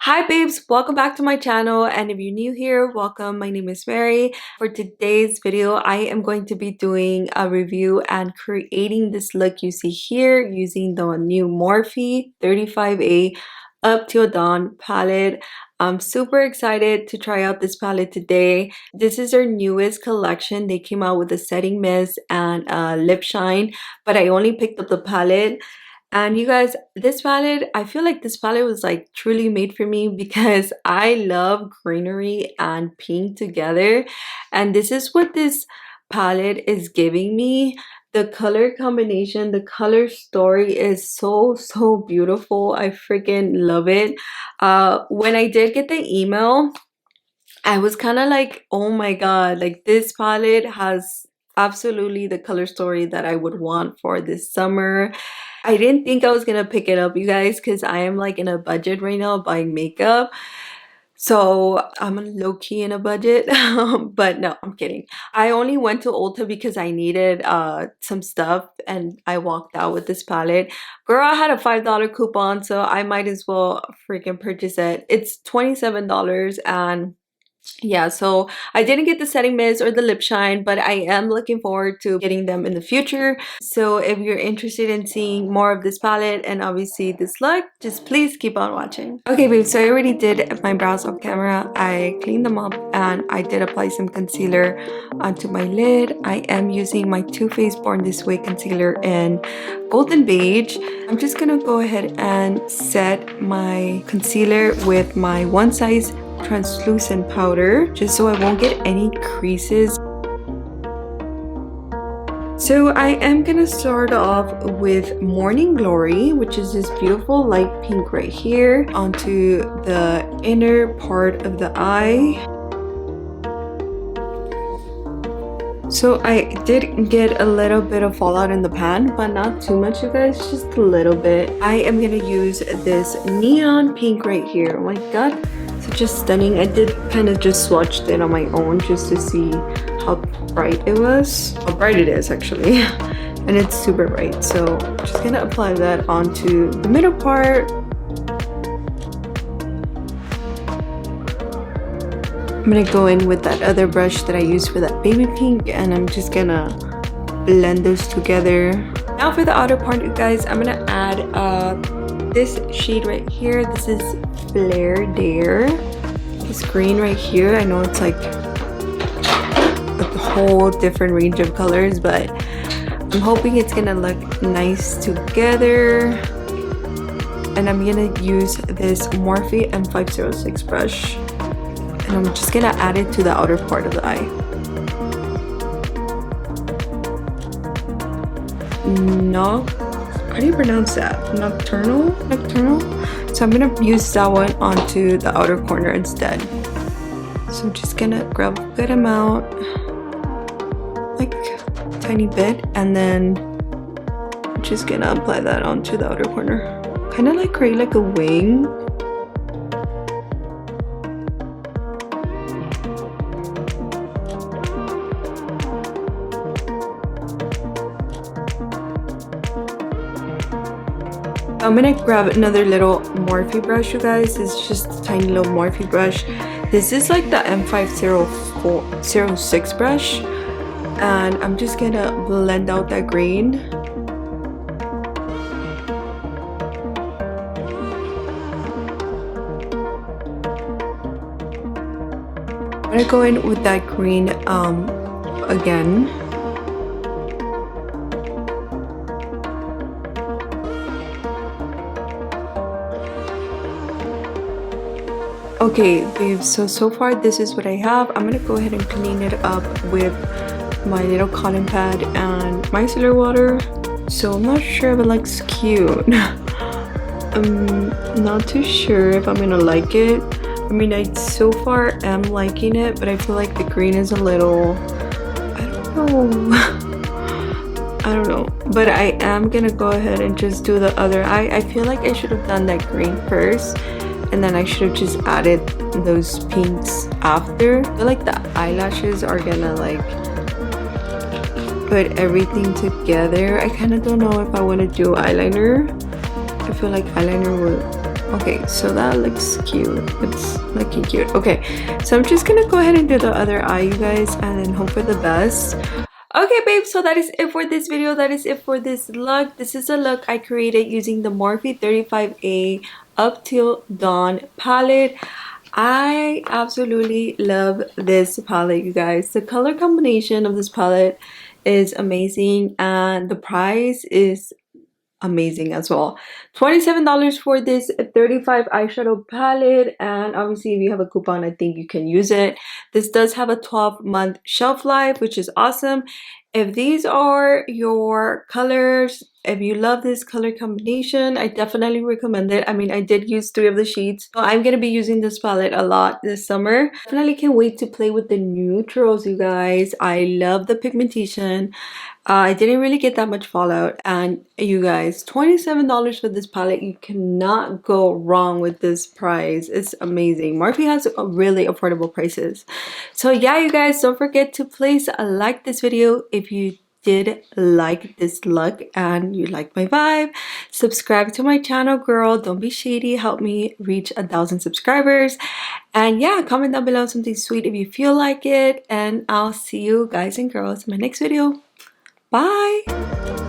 Hi babes, welcome back to my channel, and if you're new here, welcome. My name is Mary. For today's video, I am going to be doing a review and creating this look you see here using the new Morphe 35A Up Till Dawn palette. I'm super excited to try out this palette today. This is their newest collection. They came out with a setting mist and a lip shine, but I only picked up the palette. And you guys, this palette, I feel like this palette was like truly made for me because I love greenery and pink together. And this is what this palette is giving me. The color combination, the color story is so beautiful. I freaking love it. When I did get the email, I was kind of like, oh my god, like this palette has absolutely the color story that I would want for this summer. I didn't think I was gonna pick it up, you guys, because I am like in a budget right now buying makeup. So I'm low-key in a budget. But no, I'm kidding. I only went to Ulta because I needed some stuff and I walked out with this palette. Girl, I had a $5 coupon, so I might as well freaking purchase it. It's $27, and yeah, so I didn't get the setting mist or the lip shine, but I am looking forward to getting them in the future. So if you're interested in seeing more of this palette and obviously this look, just please keep on watching. Okay babe, so I already did my brows off camera. I cleaned them up and I did apply some concealer onto my lid. I am using my Too Faced Born This Way concealer in Golden Beige. I'm just gonna go ahead and set my concealer with my One Size translucent powder just so I won't get any creases. So I am gonna start off with Morning Glory, which is this beautiful light pink right here, onto the inner part of the eye. So I did get a little bit of fallout in the pan, but not too much, you guys, just a little bit. I am gonna use this neon pink right here. Oh my god, so just stunning. I did kind of just swatched it on my own just to see how bright it was. How bright it is actually. And it's super bright. So I'm just gonna apply that onto the middle part. I'm gonna go in with that other brush that I used for that baby pink, and I'm just gonna blend those together. Now for the outer part, you guys, I'm gonna add this shade right here. This is Flare Dare. This green right here. I know it's like a whole different range of colors, but I'm hoping it's gonna look nice together. And I'm gonna use this Morphe M506 brush. And I'm just gonna add it to the outer part of the eye. No, how do you pronounce that? Nocturnal? So I'm gonna use that one onto the outer corner instead. So I'm just gonna grab a good amount, like a tiny bit, and then I'm just gonna apply that onto the outer corner. Kind of like create like a wing. I'm gonna grab another little Morphe brush, you guys. It's just a tiny little Morphe brush. This is like the M506 brush, and I'm just gonna blend out that green. I'm gonna go in with that green again. Okay babe, so far this is what I have. I'm gonna go ahead and clean it up with my little cotton pad and micellar water. So I'm not sure if it looks cute. I'm not too sure if I'm gonna like it. I mean, I so far am liking it, but I feel like the green is a little, I don't know, but I am gonna go ahead and just do the other eye. I feel like I should have done that green first, and then I should have just added those pinks after. I feel like the eyelashes are gonna like put everything together. I kind of don't know if I want to do eyeliner. I feel like eyeliner will Okay, so that looks cute. It's looking cute. Okay, so I'm just gonna go ahead and do the other eye, you guys, and then hope for the best. Okay, babe, so that is it for this video. That is it for this look. This is a look I created using the Morphe 35A Up Till Dawn palette. I absolutely love this palette, you guys. The color combination of this palette is amazing, and the price is amazing as well. $27 for this 35 eyeshadow palette, and obviously if you have a coupon, I think you can use it. This does have a 12-month shelf life, which is awesome. If these are your colors, if you love this color combination, I definitely recommend it. I mean, I did use 3 of the sheets, so I'm gonna be using this palette a lot this summer. Definitely can't wait to play with the neutrals, you guys. I love the pigmentation. I didn't really get that much fallout, and you guys, $27 for this palette. You cannot go wrong with this price. It's amazing. Morphe has really affordable prices. So yeah, you guys, don't forget to please like this video if you did like this look and you like my vibe. Subscribe to my channel, girl. Don't be shady. Help me reach 1,000 subscribers. And yeah, comment down below something sweet if you feel like it, and I'll see you guys and girls in my next video. Bye!